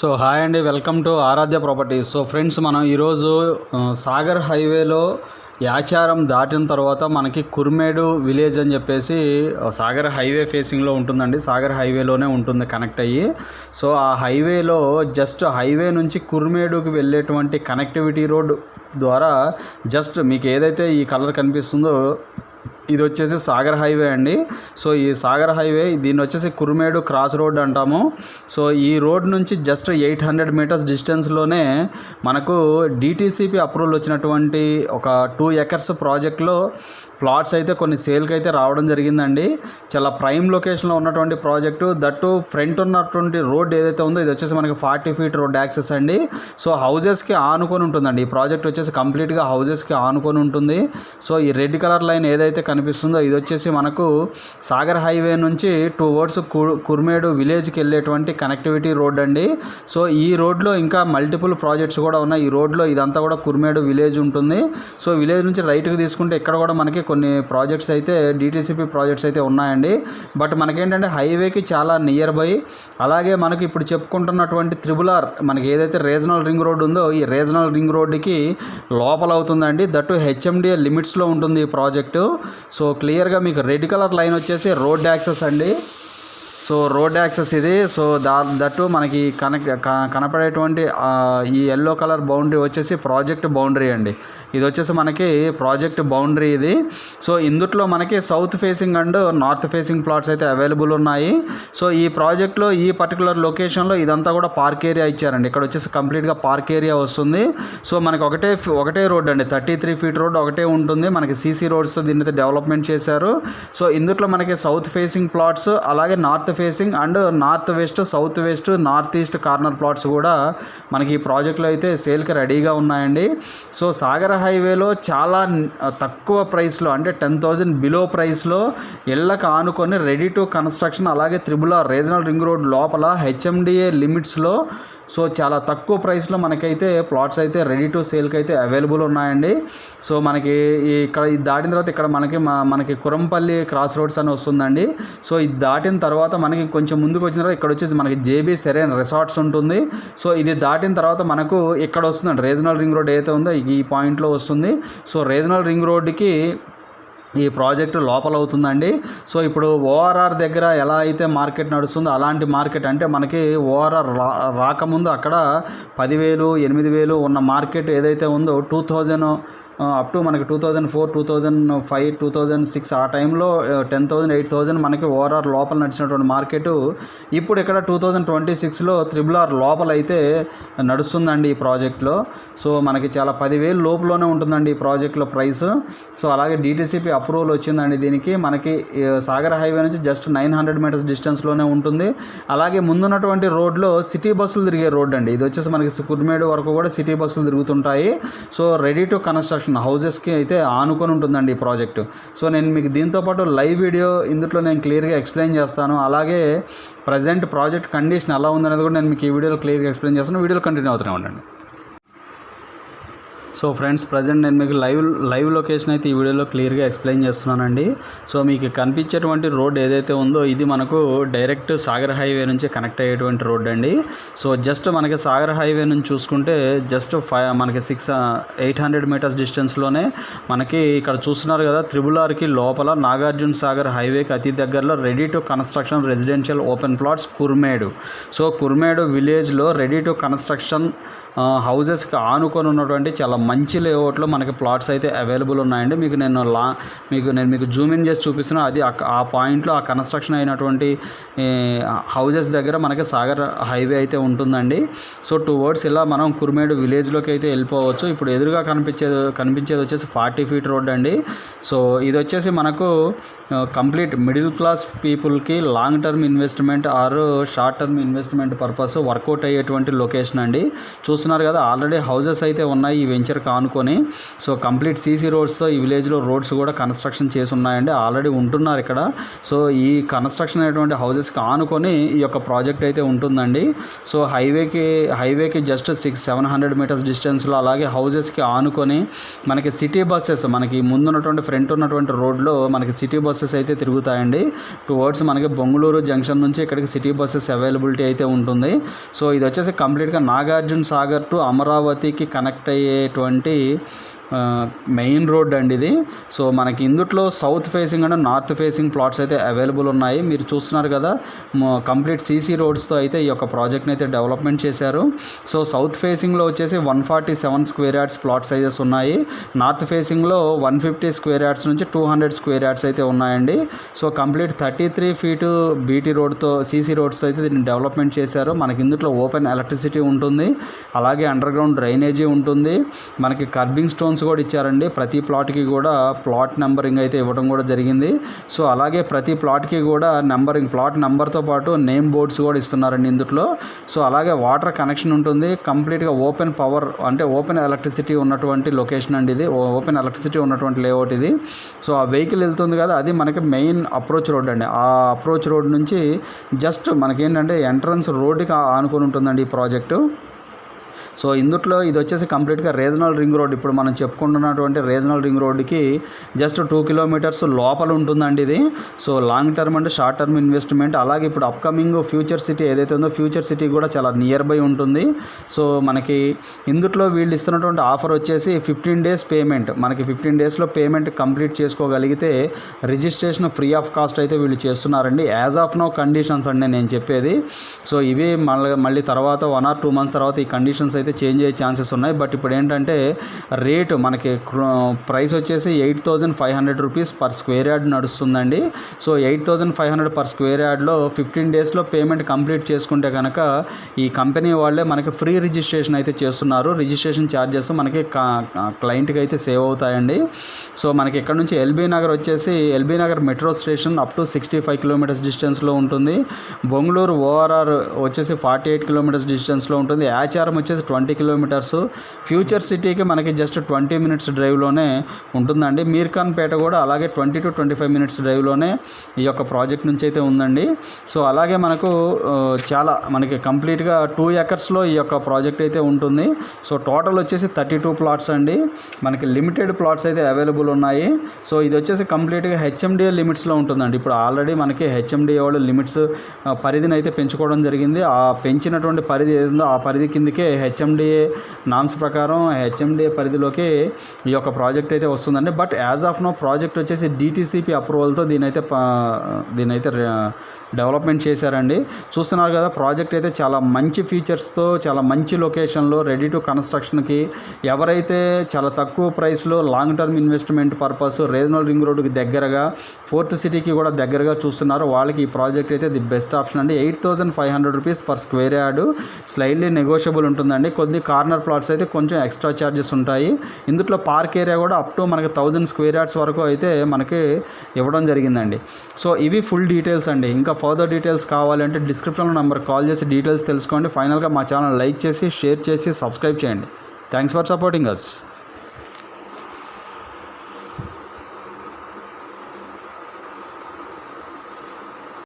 So hi అండి, welcome to Aaradhya properties. So friends, మనం ఈరోజు సాగర్ హైవేలో యాచారం దాటిన తర్వాత మనకి కుర్మేడు విలేజ్ అని చెప్పేసి సాగర్ హైవే ఫేసింగ్లో ఉంటుందండి. సాగర్ హైవేలోనే ఉంటుంది కనెక్ట్ అయ్యి. సో ఆ హైవేలో జస్ట్ హైవే నుంచి కుర్మేడుకి వెళ్ళేటువంటి కనెక్టివిటీ రోడ్ ద్వారా జస్ట్ మీకు ఏదైతే ఈ కలర్ కనిపిస్తుందో ఇది వచ్చేసి సాగర్ హైవే అండి. సో ఈ సాగర్ హైవే దీన్ని వచ్చేసి కుర్మేడు క్రాస్ రోడ్ అంటాము. సో ఈ రోడ్ నుంచి జస్ట్ 800 మీటర్స్ డిస్టెన్స్లోనే మనకు డిటీసీపీ అప్రూవల్ వచ్చినటువంటి ఒక 2 ఎకర్స్ ప్రాజెక్ట్లో ప్లాట్స్ అయితే కొన్ని సేల్కి అయితే రావడం జరిగిందండి. చాలా ప్రైమ్ లొకేషన్లో ఉన్నటువంటి ప్రాజెక్టు, దట్టు ఫ్రంట్ ఉన్నటువంటి రోడ్ ఏదైతే ఉందో ఇది వచ్చేసి మనకి 40 ఫీట్ రోడ్ యాక్సెస్ అండి. సో హౌజెస్కి ఆనుకొని ఉంటుందండి. ఈ ప్రాజెక్ట్ వచ్చేసి కంప్లీట్గా హౌజెస్కి ఆనుకొని ఉంటుంది. సో ఈ రెడ్ కలర్ లైన్ ఏదైతే కనిపిస్తుందో ఇది వచ్చేసి మనకు సాగర్ హైవే నుంచి టువర్డ్స్ కుర్మేడు విలేజ్కి వెళ్ళేటువంటి కనెక్టివిటీ రోడ్ అండి. సో ఈ రోడ్లో ఇంకా మల్టిపుల్ ప్రాజెక్ట్స్ కూడా ఉన్నాయి. ఈ రోడ్లో ఇదంతా కూడా కుర్మేడు విలేజ్ ఉంటుంది. సో విలేజ్ నుంచి రైట్కి తీసుకుంటే ఇక్కడ కూడా మనకి కొన్ని ప్రాజెక్ట్స్ అయితే డిటీసీపీ ప్రాజెక్ట్స్ అయితే ఉన్నాయండి. బట్ మనకేంటంటే హైవేకి చాలా నియర్ బై. అలాగే మనకి ఇప్పుడు చెప్పుకుంటున్నటువంటి త్రిబుల్-ఆర్ మనకి ఏదైతే రీజనల్ రింగ్ రోడ్ ఉందో ఈ రీజనల్ రింగ్ రోడ్డుకి లోపల అవుతుందండి. దట్టు హెచ్ఎండిఏ లిమిట్స్లో ఉంటుంది ఈ ప్రాజెక్టు. సో క్లియర్గా మీకు రెడ్ కలర్ లైన్ వచ్చేసి రోడ్ యాక్సెస్ అండి. సో రోడ్ యాక్సెస్ ఇది. సో దట్టు మనకి కనపడేటువంటి ఈ ఎల్లో కలర్ బౌండరీ వచ్చేసి ప్రాజెక్ట్ బౌండరీ అండి. ఇది వచ్చేసి మనకి ప్రాజెక్ట్ బౌండరీ ఇది. సో ఇందుట్లో మనకి south facing and north facing plots అయితే అవైలబుల్ ఉన్నాయి. సో ఈ ప్రాజెక్ట్లో ఈ పర్టికులర్ లొకేషన్లో ఇదంతా కూడా పార్క్ ఏరియా ఇచ్చారండి. ఇక్కడ వచ్చేసి కంప్లీట్గా పార్క్ ఏరియా వస్తుంది. సో మనకి ఒకటే రోడ్ అండి, 33 ఫీట్ రోడ్ ఒకటే ఉంటుంది. మనకి సీసీ రోడ్స్తో దీన్ని అయితే డెవలప్మెంట్ చేశారు. సో ఇందుట్లో మనకి సౌత్ ఫేసింగ్ ప్లాట్స్, అలాగే north facing and north west, south west, north east corner plots కూడా మనకి ఈ ప్రాజెక్ట్లో అయితే సేల్కి రెడీగా ఉన్నాయండి. సో సాగర్ హైవేలో చాలా తక్కువ ప్రైస్లో అంటే 10,000 బిలో ప్రైస్లో ఇళ్ళకు ఆనుకొని రెడీ టు కన్స్ట్రక్షన్, అలాగే త్రిబుల్-ఆర్ రీజనల్ రింగ్ రోడ్ లోపల హెచ్ఎండిఏ లిమిట్స్లో సో చాలా తక్కువ ప్రైస్లో మనకైతే ప్లాట్స్ అయితే రెడీ టు సేల్కి అయితే అవైలబుల్ ఉన్నాయండి. సో మనకి ఇక్కడ ఇది దాటిన తర్వాత ఇక్కడ మనకి కురంపల్లి క్రాస్ రోడ్స్ అని వస్తుందండి. సో ఇది దాటిన తర్వాత మనకి కొంచెం ముందుకు వచ్చిన తర్వాత ఇక్కడ వచ్చేసి మనకి జేబీ సెరెన్ రిసార్ట్స్ ఉంటుంది. సో ఇది దాటిన తర్వాత మనకు ఇక్కడ వస్తుందండి రీజనల్ రింగ్ రోడ్ ఏదైతే ఉందో ఈ పాయింట్లో వస్తుంది. సో రీజనల్ రింగ్ రోడ్డుకి ఈ ప్రాజెక్టు లోపల అవుతుందండి. సో ఇప్పుడు ఓఆర్ఆర్ దగ్గర ఎలా అయితే మార్కెట్ నడుస్తుందో అలాంటి మార్కెట్ అంటే మనకి ఓఆర్ఆర్ రాకముందు అక్కడ 10,000, 8,000 ఉన్న మార్కెట్ ఏదైతే ఉందో 2000 అప్ టు మనకి 2004, 2005, 2006 ఆ టైంలో 10,000, 8,000 మనకి ఓఆర్ఆర్ లోపల నడిచినటువంటి మార్కెట్ ఇప్పుడు ఇక్కడ 2026లో త్రిబుల్-ఆర్ లోపల అయితే నడుస్తుందండి ఈ ప్రాజెక్ట్లో. సో మనకి చాలా 10,000 లోపులోనే ఉంటుందండి ఈ ప్రాజెక్ట్లో ప్రైస్. సో అలాగే డిటీసీపీ అప్రూవల్ వచ్చిందండి దీనికి. మనకి సాగర్ హైవే నుంచి జస్ట్ 900 మీటర్స్ డిస్టెన్స్లోనే ఉంటుంది. అలాగే ముందున్నటువంటి రోడ్లో సిటీ బస్సులు తిరిగే రోడ్ అండి. ఇది వచ్చేసి మనకి కుర్మేడు వరకు కూడా సిటీ బస్సులు తిరుగుతుంటాయి. సో రెడీ టు కన్స్ట్రక్షన్ హౌజెస్కి అయితే ఆనుకొని ఉంటుందండి ఈ ప్రాజెక్టు. సో నేను మీకు దీంతోపాటు లైవ్ వీడియో ఇందులో నేను క్లియర్గా ఎక్స్ప్లెయిన్ చేస్తాను. అలాగే ప్రజెంట్ ప్రాజెక్ట్ కండిషన్ ఎలా ఉందనేది కూడా నేను మీకు ఈ వీడియోలో క్లియర్గా ఎక్స్ప్లెయిన్ చేస్తాను. వీడియోలో కంటిన్యూ అవుతూనే ఉండండి. సో ఫ్రెండ్స్, ప్రజెంట్ నేను మీకు లైవ్ లొకేషన్ అయితే ఈ వీడియోలో క్లియర్గా ఎక్స్ప్లెయిన్ చేస్తున్నానండి. సో మీకు కనిపించేటువంటి రోడ్ ఏదైతే ఉందో ఇది మనకు డైరెక్ట్ సాగర్ హైవే నుంచి కనెక్ట్ అయ్యేటువంటి రోడ్ అండి. సో జస్ట్ మనకి సాగర్ హైవే నుంచి చూసుకుంటే జస్ట్ మనకి 800 మీటర్స్ డిస్టెన్స్లోనే మనకి ఇక్కడ చూస్తున్నారు కదా త్రిబుల్-ఆర్కి లోపల నాగార్జున సాగర్ హైవేకి అతి దగ్గరలో ready to construction residential open plots Kurmedu. So Kurmedu విలేజ్లో రెడీ టు కన్స్ట్రక్షన్ హౌజెస్కి ఆనుకొని ఉన్నటువంటి చాలా మంచి లేఅవుట్లో మనకి ప్లాట్స్ అయితే అవైలబుల్ ఉన్నాయండి. మీకు జూమ్ ఇన్ చేసి చూపిస్తున్నాను. అది ఆ పాయింట్లో ఆ కన్స్ట్రక్షన్ అయినటువంటి హౌజెస్ దగ్గర మనకి సాగర్ హైవే అయితే ఉంటుందండి. సో టువర్డ్స్ ఇలా మనం కుర్మేడు విలేజ్లోకి అయితే వెళ్ళిపోవచ్చు. ఇప్పుడు ఎదురుగా కనిపించేది వచ్చేసి 40 ఫీట్ రోడ్ అండి. సో ఇది వచ్చేసి మనకు కంప్లీట్ మిడిల్ క్లాస్ పీపుల్కి long term investment or short term investment purpose work out అయ్యేటువంటి లొకేషన్ అండి. చూస్తున్నారు కదా ఆల్రెడీ హౌజెస్ అయితే ఉన్నాయి ఈ వెంచర్ వెంచర్కి ఆనుకొని సో కంప్లీట్ సీసీ రోడ్స్తో ఈ విలేజ్లో రోడ్స్ కూడా కన్స్ట్రక్షన్ చేసి ఉన్నాయండి. ఆల్రెడీ ఉంటున్నారు ఇక్కడ. సో ఈ కన్స్ట్రక్షన్ అయినటువంటి హౌజెస్కి ఆనుకొని ఈ యొక్క ప్రాజెక్ట్ అయితే ఉంటుందండి. సో హైవేకి జస్ట్ 700 మీటర్స్ డిస్టెన్స్లో, అలాగే హౌజెస్కి ఆనుకొని మనకి సిటీ బస్సెస్, మనకి ముందున్నటువంటి ఫ్రంట్ ఉన్నటువంటి రోడ్లో మనకి సిటీ బస్సెస్ అయితే తిరుగుతాయండి. టువర్డ్స్ మనకి బొంగళూరు జంక్షన్ నుంచి ఇక్కడికి సిటీ బస్సెస్ అవైలబిలిటీ అయితే ఉంటుంది. సో ఇది వచ్చేసి కంప్లీట్గా నాగార్జున సాగర్ టు అమరావతికి కనెక్ట్ అయ్యేటువంటి మెయిన్ రోడ్ అండి ఇది. సో మనకి ఇందుట్లో south facing and north facing plots అయితే అవైలబుల్ ఉన్నాయి. మీరు చూస్తున్నారు కదా, కంప్లీట్ సీసీ రోడ్స్తో అయితే ఈ యొక్క ప్రాజెక్ట్ని అయితే డెవలప్మెంట్ చేశారు. సో సౌత్ ఫేసింగ్లో వచ్చేసి 147 స్క్వేర్ యార్డ్స్ ప్లాట్ సైజెస్ ఉన్నాయి. నార్త్ ఫేసింగ్లో 150 స్క్వేర్ యార్డ్స్ నుంచి 200 స్క్వేర్ యార్డ్స్ అయితే ఉన్నాయండి. సో కంప్లీట్ 33 ఫీటు బీటీ రోడ్తో సీసీ రోడ్స్తో అయితే దీన్ని డెవలప్మెంట్ చేశారు. మనకి ఇందులో ఓపెన్ ఎలక్ట్రిసిటీ ఉంటుంది, అలాగే అండర్ గ్రౌండ్ డ్రైనేజీ ఉంటుంది. మనకి కర్బింగ్ స్టోన్స్ కూడా ఇచ్చారండి. ప్రతి ప్లాట్కి కూడా ప్లాట్ నెంబరింగ్ అయితే ఇవ్వడం కూడా జరిగింది. సో అలాగే ప్రతి ప్లాట్కి కూడా ప్లాట్ నెంబర్తో పాటు నేమ్ బోర్డ్స్ కూడా ఇస్తున్నారండి ఇందులో. సో అలాగే వాటర్ కనెక్షన్ ఉంటుంది. కంప్లీట్గా ఓపెన్ పవర్ అంటే ఓపెన్ ఎలక్ట్రిసిటీ ఉన్నటువంటి లొకేషన్ అండి ఇది. ఓపెన్ ఎలక్ట్రిసిటీ ఉన్నటువంటి లేఅవుట్ ఇది. సో ఆ వెహికల్ వెళ్తుంది కదా, అది మనకి మెయిన్ అప్రోచ్ రోడ్ అండి. ఆ అప్రోచ్ రోడ్ నుంచి జస్ట్ మనకేంటంటే ఎంట్రన్స్ రోడ్డుకి ఆనుకొని ఉంటుందండి ఈ ప్రాజెక్టు. సో ఇందుట్లో ఇది వచ్చేసి కంప్లీట్గా రీజనల్ రింగ్ రోడ్, ఇప్పుడు మనం చెప్పుకుంటున్నటువంటి రీజనల్ రింగ్ రోడ్డుకి జస్ట్ 2 కిలోమీటర్స్ లోపల ఉంటుందండి ఇది. So long term and short term investment. అలాగే ఇప్పుడు అప్కమింగ్ ఫ్యూచర్ సిటీ ఏదైతే ఉందో ఫ్యూచర్ సిటీ కూడా చాలా నియర్ బై ఉంటుంది. సో మనకి ఇందుట్లో వీళ్ళు ఇస్తున్నటువంటి ఆఫర్ వచ్చేసి 15 డేస్ పేమెంట్. మనకి 15 డేస్లో పేమెంట్ కంప్లీట్ చేసుకోగలిగితే రిజిస్ట్రేషన్ ఫ్రీ ఆఫ్ కాస్ట్ అయితే వీళ్ళు చేస్తున్నారండి. యాజ్ ఆఫ్ నో కండిషన్స్ అండి నేను చెప్పేది. సో ఇవి మళ్ళీ తర్వాత 1 or 2 months తర్వాత ఈ కండిషన్స్ అయితే చేంజ్ అయ్యే ఛాన్సెస్ ఉన్నాయి. బట్ ఇప్పుడు ఏంటంటే రేటు మనకి ప్రైస్ వచ్చేసి 8,500 రూపీస్ పర్ స్క్వేర్ యార్డ్ నడుస్తుందండి. సో 8,500 పర్ స్క్వేర్ యార్డ్లో 15 డేస్లో పేమెంట్ కంప్లీట్ చేసుకుంటే కనుక ఈ కంపెనీ వాళ్ళే మనకి ఫ్రీ రిజిస్ట్రేషన్ అయితే చేస్తున్నారు. రిజిస్ట్రేషన్ ఛార్జెస్ మనకి క్లయింట్కి అయితే సేవ్ అవుతాయండి. సో మనకి ఇక్కడ నుంచి ఎల్బీ నగర్ వచ్చేసి LB Nagar metro station up to 65 kilometres డిస్టెన్స్లో ఉంటుంది. బొంగళూరు ఓఆర్ఆర్ వచ్చేసి 48 కిలోమీటర్స్ డిస్టెన్స్లో ఉంటుంది. ఆచారం వచ్చేసి 20 కిలోమీటర్స్. ఫ్యూచర్ సిటీకి మనకి జస్ట్ 20 minutes డ్రైవ్లోనే ఉంటుందండి. మీర్ఖాన్పేట కూడా అలాగే 20 to 25 minutes డ్రైవ్లోనే ఈ యొక్క ప్రాజెక్ట్ నుంచి అయితే ఉందండి. సో అలాగే మనకి కంప్లీట్గా 2 acresలో ఈ యొక్క ప్రాజెక్ట్ అయితే ఉంటుంది. సో టోటల్ వచ్చేసి 32 ప్లాట్స్ అండి. మనకి లిమిటెడ్ ప్లాట్స్ అయితే అవైలబుల్ ఉన్నాయి. సో ఇది వచ్చేసి కంప్లీట్గా హెచ్ఎండిఏ లిమిట్స్లో ఉంటుందండి. ఇప్పుడు ఆల్రెడీ మనకి హెచ్ఎండిఏ వాళ్ళు లిమిట్స్ పరిధిని అయితే పెంచుకోవడం జరిగింది. ఆ పెంచినటువంటి పరిధి ఏదో ఆ పరిధి కిందకే హెచ్ఎండిఏ నామ్స్ ప్రకారం హెచ్ఎండిఏ పరిధిలోకి ఈ యొక్క ప్రాజెక్ట్ అయితే వస్తుందండి. But as of now project వచ్చేసి డిటిసిపి అప్రూవల్తో దీనైతే డెవలప్మెంట్ చేశారండి. చూస్తున్నారు కదా, ప్రాజెక్ట్ అయితే చాలా మంచి ఫీచర్స్తో చాలా మంచి లొకేషన్లో రెడీ టు కన్స్ట్రక్షన్కి ఎవరైతే చాలా తక్కువ ప్రైస్లో long term investment purpose regional ring రోడ్డుకి దగ్గరగా ఫోర్త్ సిటీకి కూడా దగ్గరగా చూస్తున్నారో వాళ్ళకి ఈ ప్రాజెక్ట్ అయితే ది బెస్ట్ ఆప్షన్ అండి. 8,500 rupees per square yard. Slightly negotiable ఉంటుందండి. కొద్ది కార్నర్ ప్లాట్స్ అయితే కొంచెం ఎక్స్ట్రా ఛార్జెస్ ఉంటాయి. ఇందులో పార్క్ ఏరియా కూడా అప్ టు మనకి 1000 స్క్వేర్ యార్డ్స్ వరకు అయితే మనకి ఇవ్వడం జరిగిందండి. సో ఇవి ఫుల్ డీటెయిల్స్ అండి. ఇంకా ఫర్దర్ డీటెయిల్స్ కావాలంటే డిస్క్రిప్షన్లో నెంబర్ కాల్ చేసి డీటెయిల్స్ తెలుసుకోండి. ఫైనల్గా మా ఛానల్ లైక్ చేసి షేర్ చేసి సబ్స్క్రైబ్ చేయండి. Thanks for supporting us.